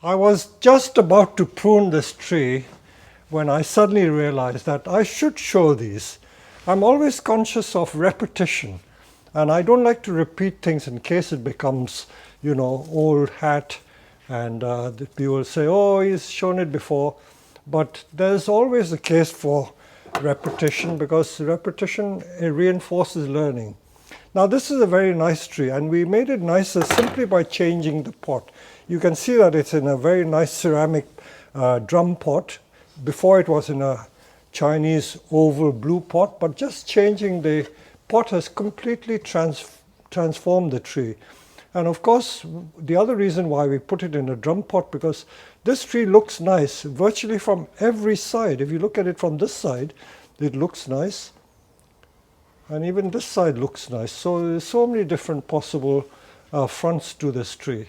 I was just about to prune this tree when I suddenly realized that I should show these. I'm always conscious of repetition, and I don't like to repeat things in case it becomes, old hat, and people will say, oh, he's shown it before. But there's always a case for repetition, because repetition reinforces learning. Now this is a very nice tree, and we made it nicer simply by changing the pot. You can see that it's in a very nice ceramic drum pot. Before it was in a Chinese oval blue pot, but just changing the pot has completely transformed the tree. And of course, the other reason why we put it in a drum pot, because this tree looks nice virtually from every side. If you look at it from this side, it looks nice. And even this side looks nice. So there's so many different possible fronts to this tree.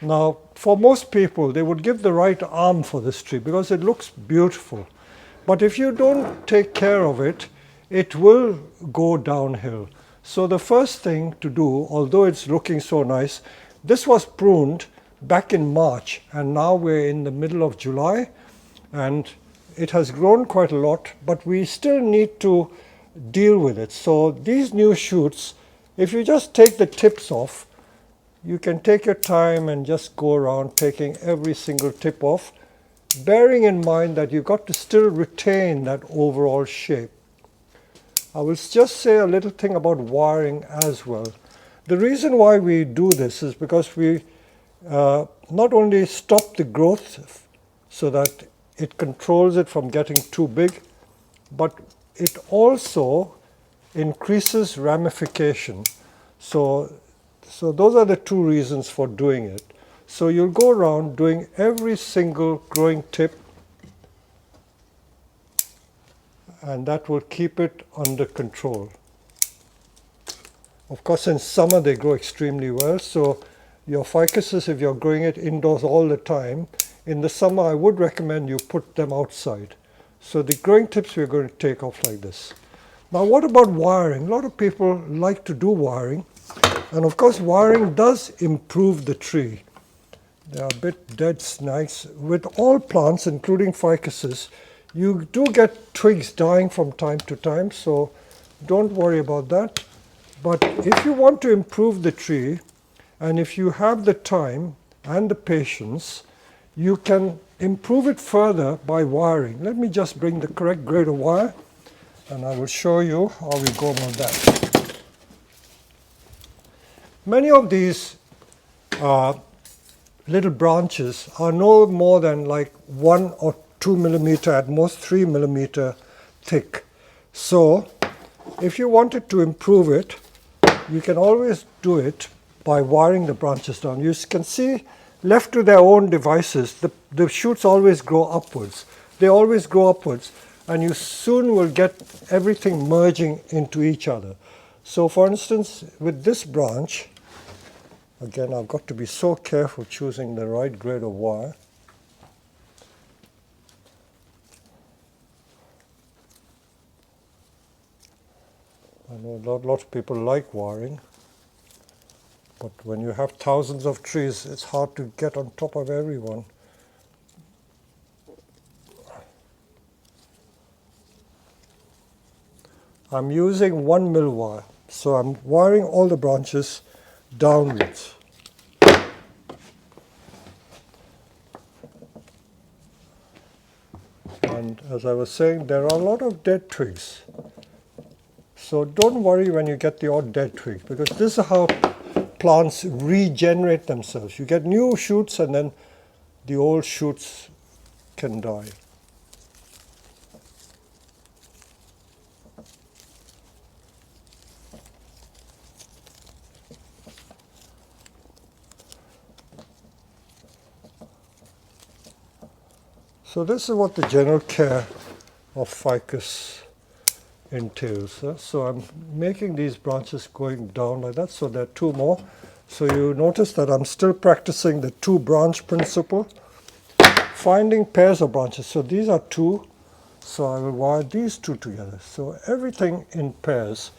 Now, for most people, they would give the right arm for this tree because it looks beautiful. But if you don't take care of it, it will go downhill. So the first thing to do, although it's looking so nice, this was pruned back in March, and now we're in the middle of July, and it has grown quite a lot, but we still need to deal with it. So these new shoots, if you just take the tips off, you can take your time and just go around taking every single tip off, bearing in mind that you've got to still retain that overall shape. I will just say a little thing about wiring as well. The reason why we do this is because we not only stop the growth so that it controls it from getting too big, but it also increases ramification. So those are the two reasons for doing it. So you'll go around doing every single growing tip, and that will keep it under control. Of course, in summer they grow extremely well, so your ficuses, if you're growing it indoors all the time, in the summer I would recommend you put them outside. So the growing tips we're going to take off like this. Now what about wiring? A lot of people like to do wiring, and of course wiring does improve the tree. They are a bit dead snags. With all plants, including ficuses, you do get twigs dying from time to time, so don't worry about that. But if you want to improve the tree, and if you have the time and the patience, you can improve it further by wiring. Let me just bring the correct grade of wire, and I will show you how we go about that. Many of these little branches are no more than like 1 or 2 millimeter, at most 3 millimeter thick. So if you wanted to improve it, you can always do it by wiring the branches down. You can see, left to their own devices, the shoots always grow upwards. They always grow upwards, and you soon will get everything merging into each other. So for instance, with this branch, again, I've got to be so careful choosing the right grade of wire. I know a lot of people like wiring, but when you have thousands of trees, it's hard to get on top of everyone. I'm using 1 mil wire, so I'm wiring all the branches downwards. And as I was saying, there are a lot of dead twigs. So don't worry when you get the odd dead twig, because this is how plants regenerate themselves. You get new shoots, and then the old shoots can die. So this is what the general care of ficus entails. So I'm making these branches going down like that, so there are 2 more. So you notice that I'm still practicing the 2 branch principle, finding pairs of branches. So these are 2, so I will wire these 2 together. So everything in pairs.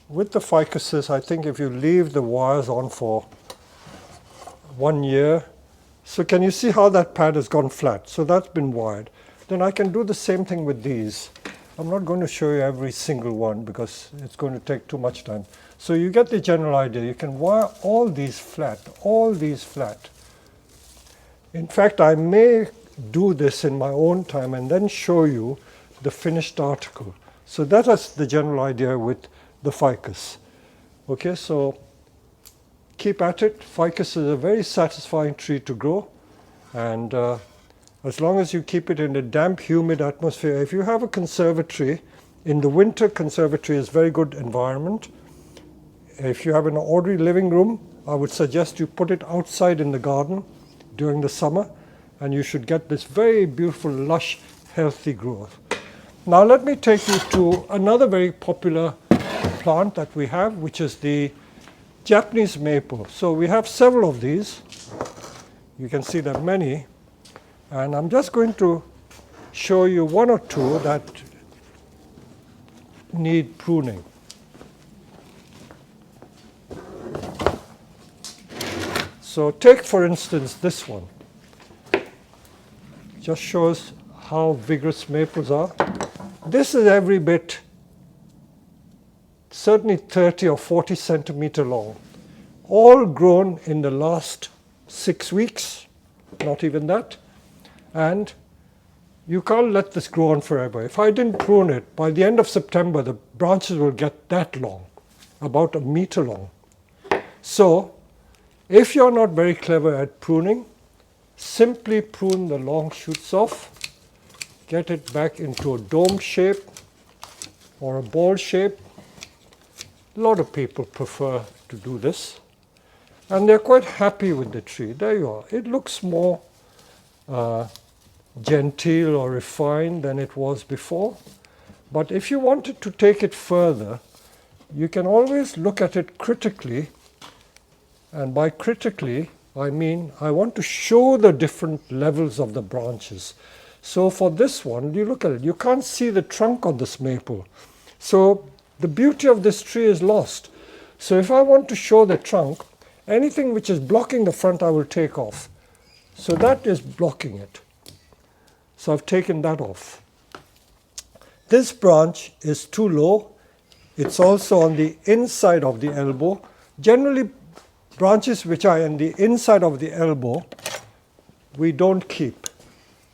with the ficuses, I think if you leave the wires on for 1 year, so can you see how that pad has gone flat? So that's been wired. Then I can do the same thing with these. I'm not going to show you every single one because it's going to take too much time. So you get the general idea. You can wire all these flat, all these flat. In fact, I may do this in my own time and then show you the finished article. So that is the general idea with the ficus. Okay, so keep at it. Ficus is a very satisfying tree to grow, and as long as you keep it in a damp, humid atmosphere. If you have a conservatory, in the winter, conservatory is a very good environment. If you have an ordinary living room, I would suggest you put it outside in the garden during the summer, and you should get this very beautiful, lush, healthy growth. Now let me take you to another very popular plant that we have, which is the Japanese maple. So we have several of these. You can see there are many, and I'm just going to show you one or two that need pruning. So take, for instance, this one. Just shows how vigorous maples are. This is every bit, certainly 30 or 40 centimeter long, all grown in the last 6 weeks, not even that. And you can't let this grow on forever. If I didn't prune it, by the end of September, the branches will get that long, about a meter long. So if you're not very clever at pruning, simply prune the long shoots off, get it back into a dome shape or a ball shape. A lot of people prefer to do this, and they're quite happy with the tree. There you are. It looks more genteel or refined than it was before. But if you wanted to take it further, you can always look at it critically. And by critically, I mean I want to show the different levels of the branches. So for this one, you look at it, you can't see the trunk on this maple. So the beauty of this tree is lost. So if I want to show the trunk, anything which is blocking the front I will take off. So that is blocking it. So I've taken that off. This branch is too low. It's also on the inside of the elbow. Generally, branches which are in the inside of the elbow, we don't keep.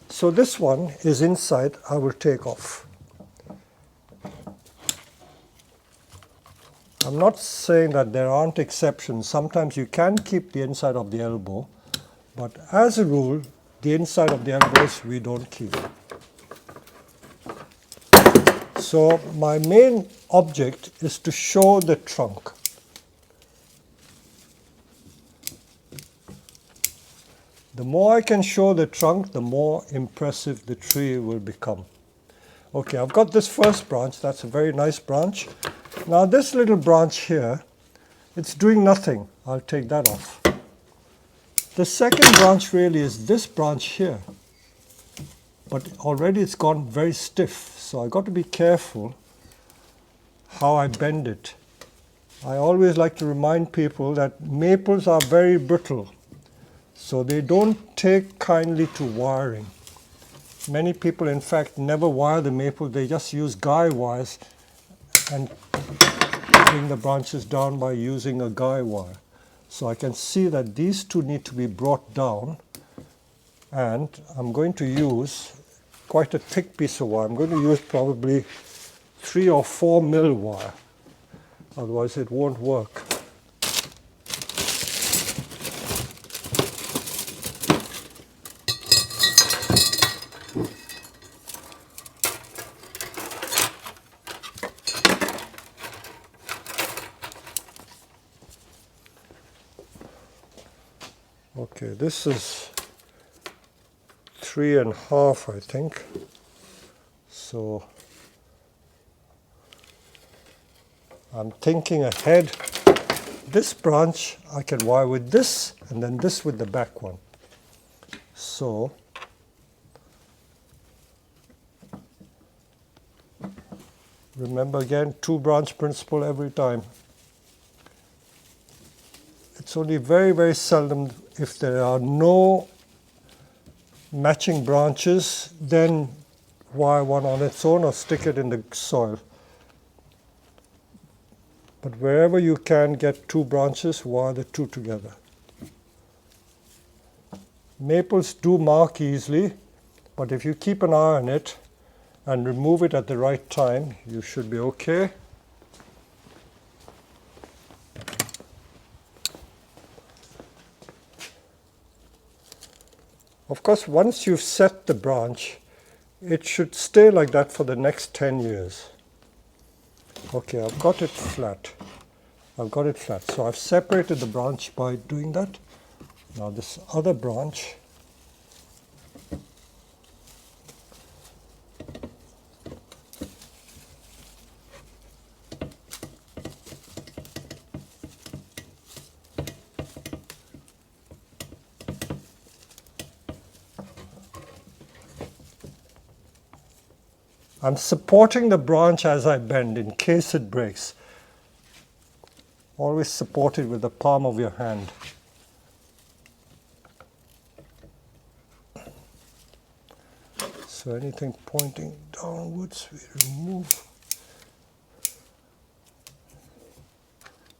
So this one is inside, I will take off. I'm not saying that there aren't exceptions. Sometimes you can keep the inside of the elbow, but as a rule, the inside of the elbows we don't keep. So my main object is to show the trunk. The more I can show the trunk, the more impressive the tree will become. Okay, I've got this first branch. That's a very nice branch. Now this little branch here, it's doing nothing. I'll take that off. The second branch really is this branch here. But already it's gone very stiff. So I've got to be careful how I bend it. I always like to remind people that maples are very brittle. So they don't take kindly to wiring. Many people, in fact, never wire the maple. They just use guy wires and bring the branches down by using a guy wire. So I can see that these two need to be brought down. And I'm going to use quite a thick piece of wire. I'm going to use probably 3 or 4 mil wire. Otherwise it won't work. Okay, this is 3.5, I think. So I'm thinking ahead. This branch I can wire with this, and then this with the back one. So Remember again, 2-branch principle every time. It's only very, very seldom if there are no matching branches, then wire one on its own or stick it in the soil. But wherever you can get 2 branches, wire the 2 together. Maples do mark easily, but if you keep an eye on it and remove it at the right time, you should be okay. Of course, once you've set the branch, it should stay like that for the next 10 years. Okay, I've got it flat. So I've separated the branch by doing that. Now this other branch, I'm supporting the branch as I bend in case it breaks. Always support it with the palm of your hand. So anything pointing downwards, we remove.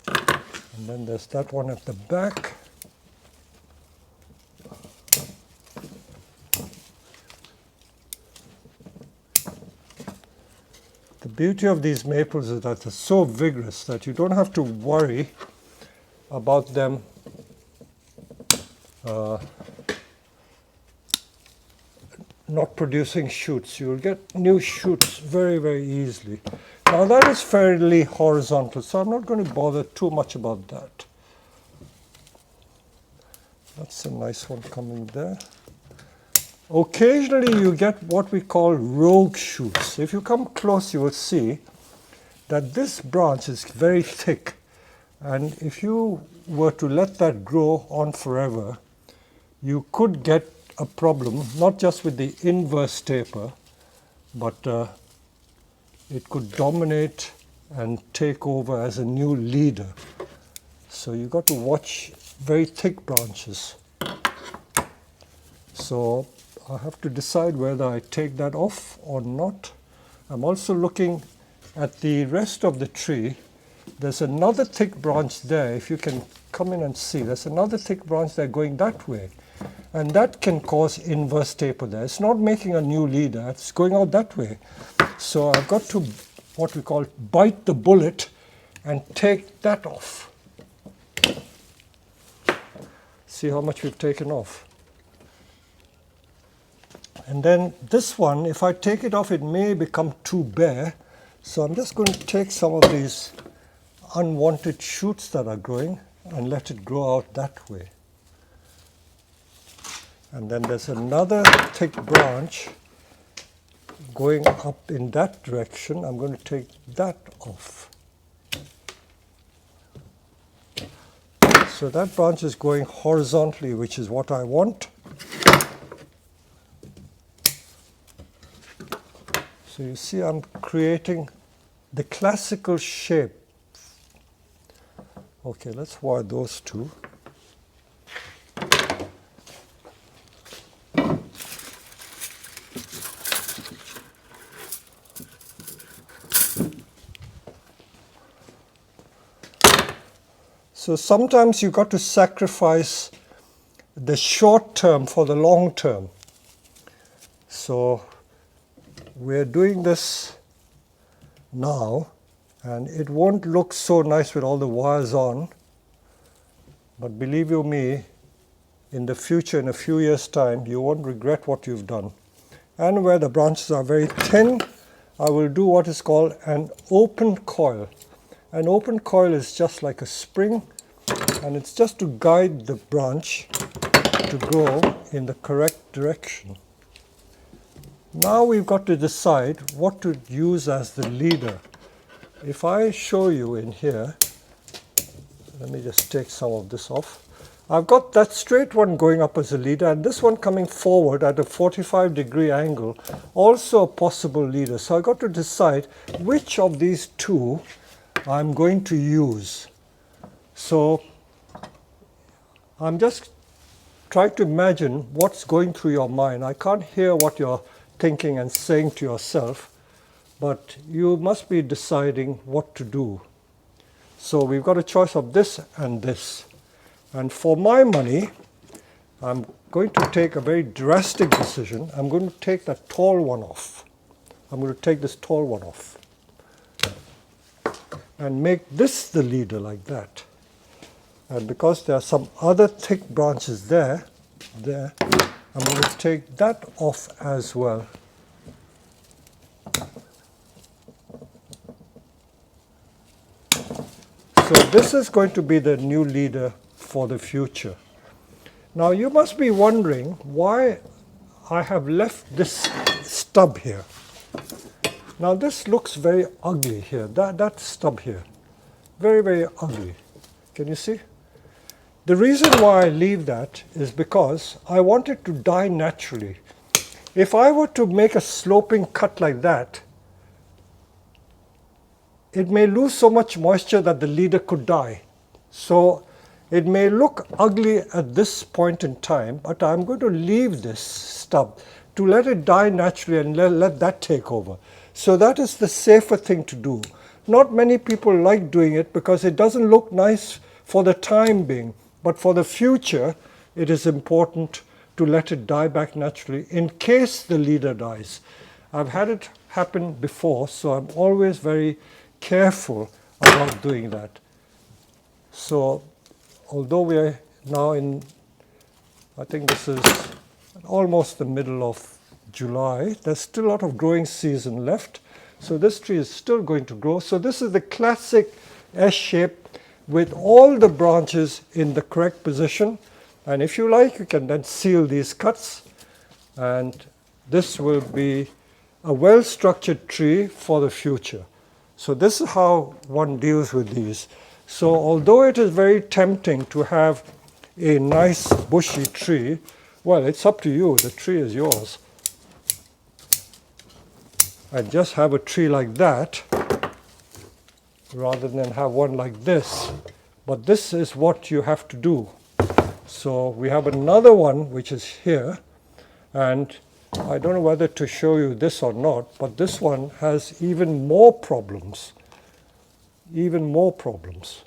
And then there's that one at the back. The beauty of these maples is that they're so vigorous that you don't have to worry about them not producing shoots. You'll get new shoots very, very easily. Now that is fairly horizontal, so I'm not going to bother too much about that. That's a nice one coming there. Occasionally you get what we call rogue shoots. If you come close, you will see that this branch is very thick, and if you were to let that grow on forever, you could get a problem, not just with the inverse taper, but it could dominate and take over as a new leader. So you've got to watch very thick branches. So I have to decide whether I take that off or not. I'm also looking at the rest of the tree. There's another thick branch there. If you can come in and see, there's another thick branch there going that way. And that can cause inverse taper there. It's not making a new leader, it's going out that way. So I've got to, what we call, bite the bullet and take that off. See how much we've taken off. And then this one, if I take it off, it may become too bare. So I'm just going to take some of these unwanted shoots that are growing and let it grow out that way. And then there's another thick branch going up in that direction. I'm going to take that off. So that branch is going horizontally, which is what I want. So you see I'm creating the classical shape. Okay, let's wire those two. So sometimes you've got to sacrifice the short term for the long term. So we're doing this now, and it won't look so nice with all the wires on, but believe you me, in the future, in a few years' time, you won't regret what you've done. And where the branches are very thin, I will do what is called an open coil. An open coil is just like a spring, and it's just to guide the branch to grow in the correct direction. Now we've got to decide what to use as the leader. If I show you in here, let me just take some of this off. I've got that straight one going up as a leader, and this one coming forward at a 45-degree angle, also a possible leader. So I've got to decide which of these two I'm going to use. So I'm just trying to imagine what's going through your mind. I can't hear what you're thinking and saying to yourself, but you must be deciding what to do. So we've got a choice of this and this. And for my money, I'm going to take a very drastic decision. I'm going to take that tall one off. I'm going to take this tall one off and make this the leader like that. And because there are some other thick branches there, I'm going to take that off as well. So this is going to be the new leader for the future. Now you must be wondering why I have left this stub here. Now this looks very ugly here, that stub here. Very, very ugly. Can you see? The reason why I leave that is because I want it to die naturally. If I were to make a sloping cut like that, it may lose so much moisture that the leader could die. So it may look ugly at this point in time, but I'm going to leave this stub to let it die naturally and let that take over. So that is the safer thing to do. Not many people like doing it because it doesn't look nice for the time being, but for the future it is important to let it die back naturally in case the leader dies. I've had it happen before, so I'm always very careful about doing that. So although we are now in, I think this is almost the middle of July, there's still a lot of growing season left. So this tree is still going to grow. So this is the classic S shape with all the branches in the correct position. And if you like, you can then seal these cuts. And this will be a well-structured tree for the future. So this is how one deals with these. So although it is very tempting to have a nice bushy tree, well, it's up to you. The tree is yours. And just have a tree like that rather than have one like this. But this is what you have to do. So we have another one which is here, and I don't know whether to show you this or not, but this one has even more problems. Even more problems.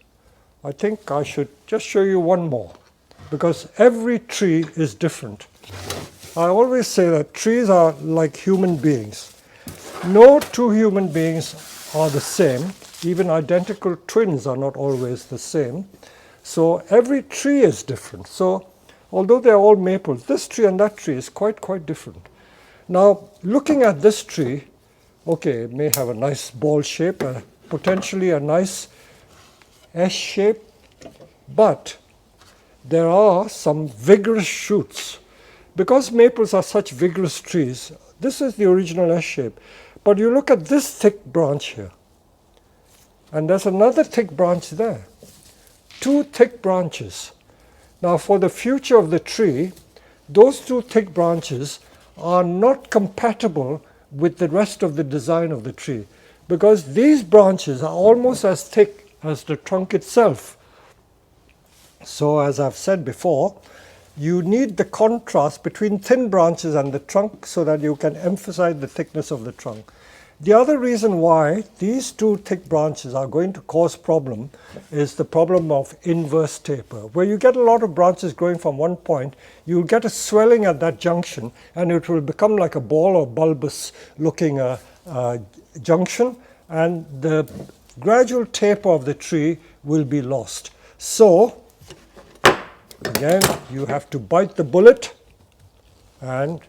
I think I should just show you one more, because every tree is different. I always say that trees are like human beings. No two human beings are the same. Even identical twins are not always the same. So every tree is different. So although they're all maples, this tree and that tree is quite different. Now, looking at this tree, okay, it may have a nice ball shape, potentially a nice S shape, but there are some vigorous shoots. Because maples are such vigorous trees, this is the original S shape. But you look at this thick branch here, and there's another thick branch there. Two thick branches. Now for the future of the tree, those two thick branches are not compatible with the rest of the design of the tree, because these branches are almost as thick as the trunk itself. So as I've said before, you need the contrast between thin branches and the trunk so that you can emphasize the thickness of the trunk. The other reason why these two thick branches are going to cause problem is the problem of inverse taper. Where you get a lot of branches growing from one point, you'll get a swelling at that junction and it will become like a ball or bulbous looking junction, and the gradual taper of the tree will be lost. So again, you have to bite the bullet, and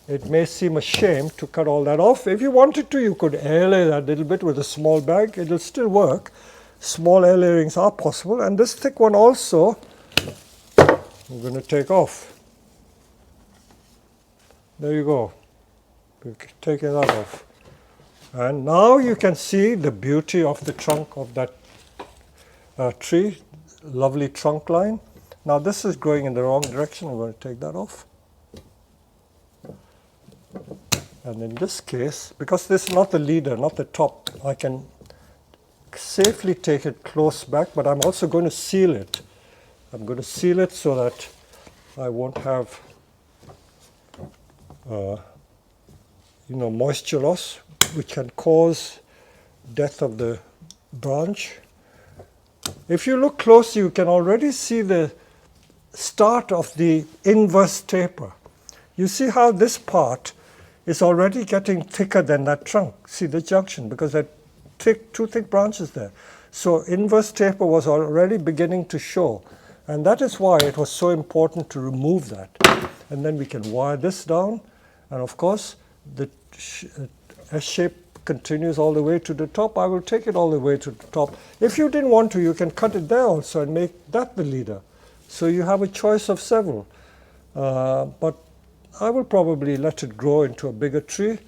it may seem a shame to cut all that off. If you wanted to, you could air layer that a little bit with a small bag. It will still work. Small air layerings are possible. And this thick one also, I'm going to take off. There you go. We've taken that off. And now you can see the beauty of the trunk of that tree. Lovely trunk line. Now this is going in the wrong direction. I'm going to take that off. And in this case, because this is not the leader, not the top, I can safely take it close back, but I'm also going to seal it. I'm going to seal it so that I won't have moisture loss, which can cause death of the branch. If you look closely, you can already see the start of the inverse taper. You see how this part is already getting thicker than that trunk. See the junction, because there are two thick branches there. So inverse taper was already beginning to show. And that is why it was so important to remove that. And then we can wire this down. And of course, the S-shape continues all the way to the top. I will take it all the way to the top. If you didn't want to, you can cut it there also and make that the leader. So you have a choice of several. But I will probably let it grow into a bigger tree,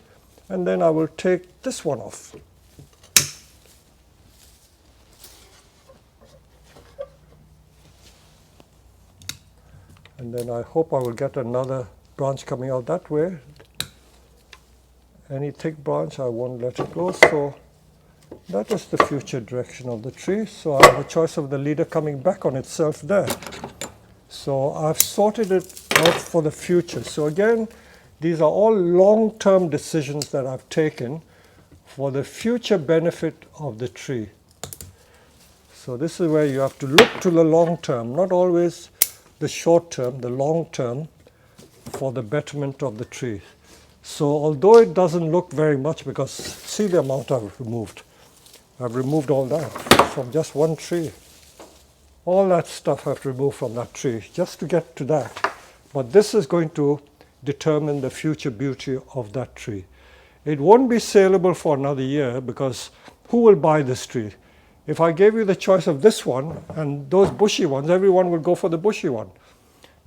and then I will take this one off. And then I hope I will get another branch coming out that way. Any thick branch, I won't let it go. So that is the future direction of the tree. So I have a choice of the leader coming back on itself there. So I've sorted it out for the future. So again, these are all long-term decisions that I've taken for the future benefit of the tree. So this is where you have to look to the long term, not always the short term, the long term, for the betterment of the tree. So although it doesn't look very much, because see the amount I've removed. I've removed all that from just one tree. All that stuff I've removed from that tree just to get to that. But this is going to determine the future beauty of that tree. It won't be saleable for another year, because who will buy this tree? If I gave you the choice of this one and those bushy ones, everyone will go for the bushy one.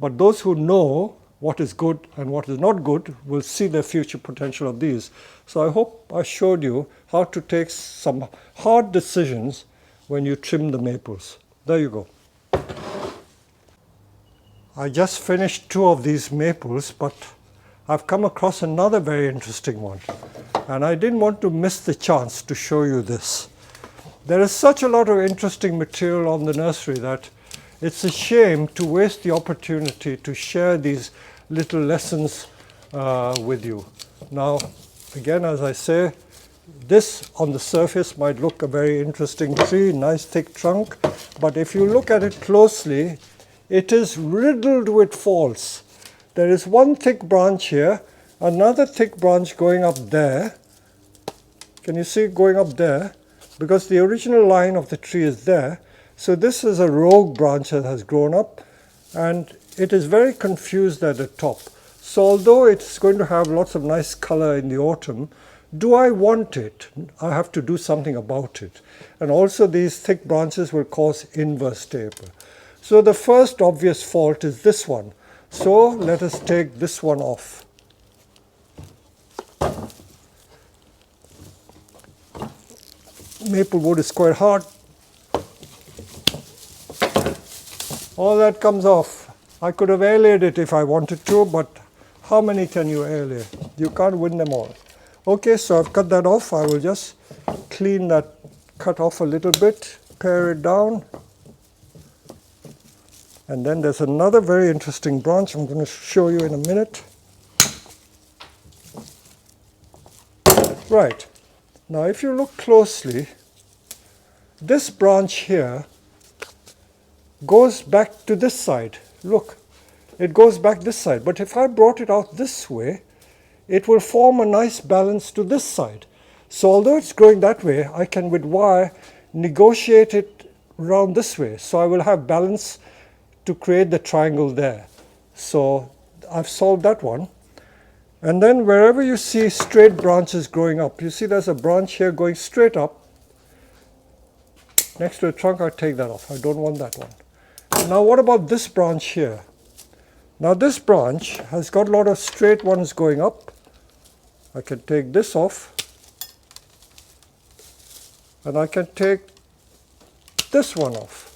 But those who know what is good and what is not good will see the future potential of these. So I hope I showed you how to take some hard decisions when you trim the maples. There you go. I just finished 2 of these maples, but I've come across another very interesting one. And I didn't want to miss the chance to show you this. There is such a lot of interesting material on the nursery that it's a shame to waste the opportunity to share these little lessons with you. Now, again, as I say, this on the surface might look a very interesting tree, nice thick trunk, but if you look at it closely, it is riddled with faults. There is one thick branch here, another thick branch going up there. Can you see it going up there? Because the original line of the tree is there. So this is a rogue branch that has grown up, and it is very confused at the top. So although it's going to have lots of nice color in the autumn, do I want it? I have to do something about it. And also these thick branches will cause inverse taper. So the first obvious fault is this one. So let us take this one off. Maple wood is quite hard. All that comes off. I could have allayed it if I wanted to, but how many can you allay? You can't win them all. Okay, so I've cut that off. I will just clean that cut off a little bit, pare it down. And then there's another very interesting branch I'm going to show you in a minute. Right. Now, if you look closely, this branch here goes back to this side. Look, it goes back this side. But if I brought it out this way, it will form a nice balance to this side. So although it's growing that way, I can with wire negotiate it around this way. So I will have balance to create the triangle there. So I've solved that one. And then wherever you see straight branches growing up, you see there's a branch here going straight up. Next to the trunk, I take that off. I don't want that one. Now what about this branch here? Now this branch has got a lot of straight ones going up. I can take this off. And I can take this one off.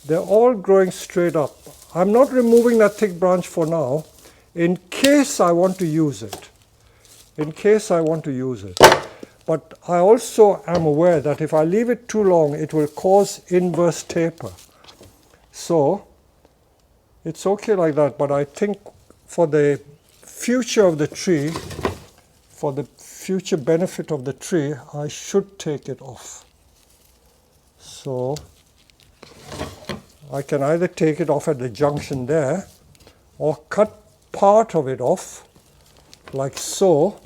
They're all growing straight up. I'm not removing that thick branch for now, in case I want to use it. In case I want to use it. But I also am aware that if I leave it too long, it will cause inverse taper. So it's okay like that, but I think for the future of the tree, for the future benefit of the tree, I should take it off. So I can either take it off at the junction there, or cut part of it off, like so.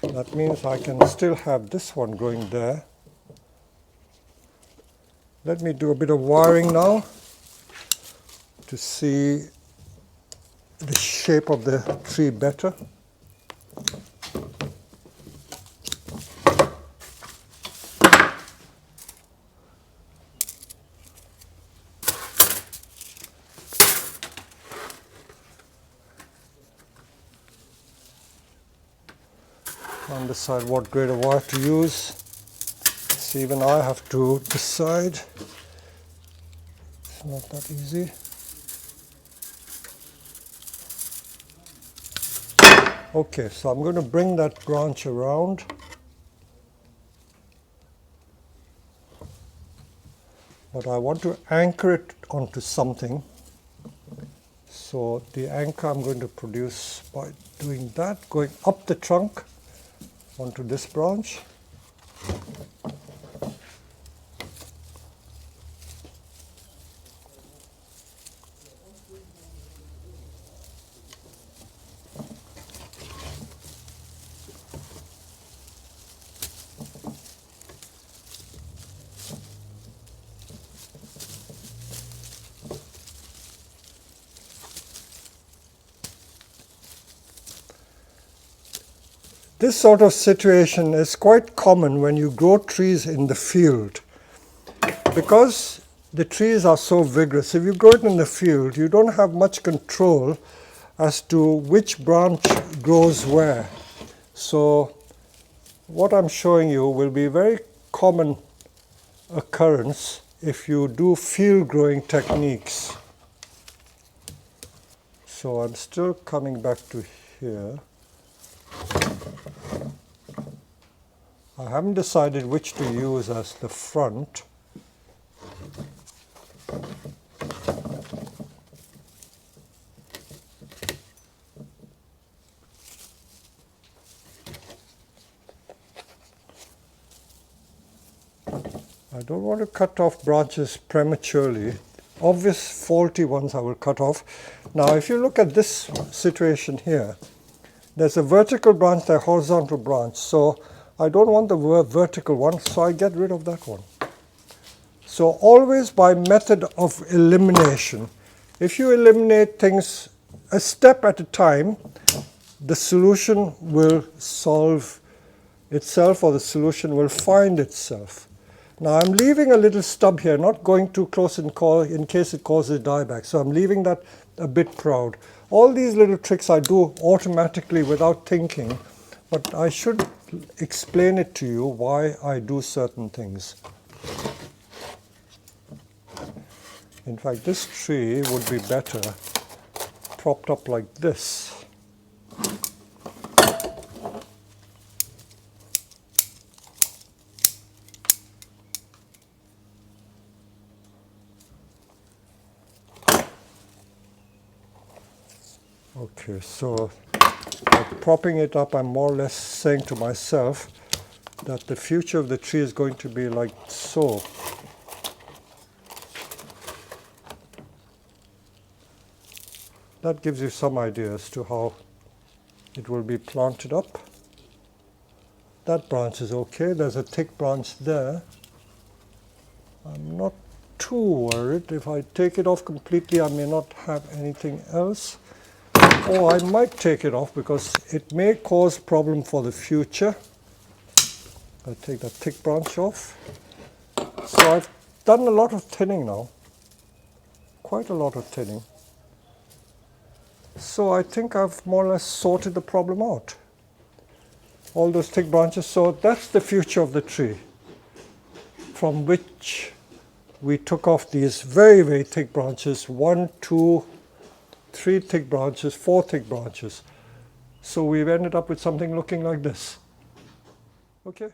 That means I can still have this one going there. Let me do a bit of wiring now to see the shape of the tree better. And decide what grade of wire to use. So even I have to decide. It's not that easy. Okay, so I'm going to bring that branch around. But I want to anchor it onto something. So the anchor I'm going to produce by doing that, going up the trunk onto this branch. This sort of situation is quite common when you grow trees in the field. Because the trees are so vigorous, if you grow it in the field, you don't have much control as to which branch grows where. So what I'm showing you will be a very common occurrence if you do field growing techniques. So I'm still coming back to here. I haven't decided which to use as the front. I don't want to cut off branches prematurely. Obvious faulty ones I will cut off. Now if you look at this situation here, there's a vertical branch, there's a horizontal branch. So I don't want the vertical one, so I get rid of that one. So always by method of elimination. If you eliminate things a step at a time, the solution will solve itself, or the solution will find itself. Now I'm leaving a little stub here, not going too close in case it causes dieback. So I'm leaving that a bit proud. All these little tricks I do automatically without thinking, but I should explain it to you why I do certain things. In fact, this tree would be better propped up like this. Okay, so by propping it up, I'm more or less saying to myself that the future of the tree is going to be like so. That gives you some idea as to how it will be planted up. That branch is okay. There's a thick branch there. I'm not too worried. If I take it off completely, I may not have anything else. Or I might take it off because it may cause problem for the future. I'll take that thick branch off. So I've done a lot of thinning now. Quite a lot of thinning. So I think I've more or less sorted the problem out. all those thick branches. So that's the future of the tree, from which we took off these very, very thick branches, 1, 2, 3 thick branches, 4 thick branches. So we've ended up with something looking like this. Okay.